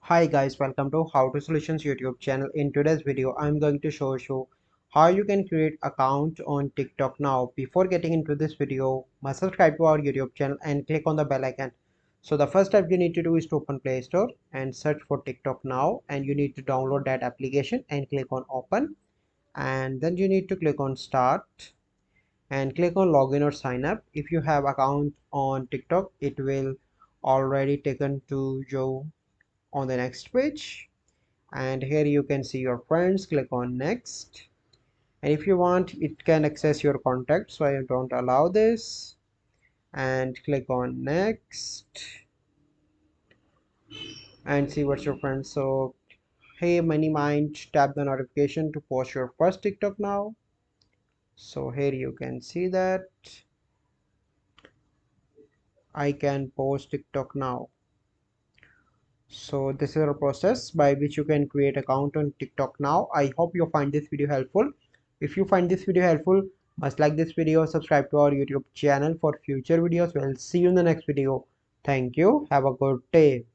Hi guys, welcome to How to Solutions YouTube channel. In today's video, I'm going to show you how you can create account on TikTok now. Before getting into this video, must subscribe to our YouTube channel and click on the bell icon. So the first step you need to do is to open Play Store and search for TikTok now, and you need to download that application and click on open, and then you need to click on start and click on login or sign up. If you have account on TikTok, it will already taken to you on the next page, and here you can see your friends. Click on next, and if you want it can access your contacts, so I don't allow this, and click on next and see what's your friends. So hey money mind, tap the notification to post your first TikTok now. So here you can see that I can post TikTok now. So this is a process by which you can create account on TikTok now. I hope you find this video helpful. If you find this video helpful, must like this video, subscribe to our YouTube channel for future videos. We'll see you in the next video. Thank you. Have a good day.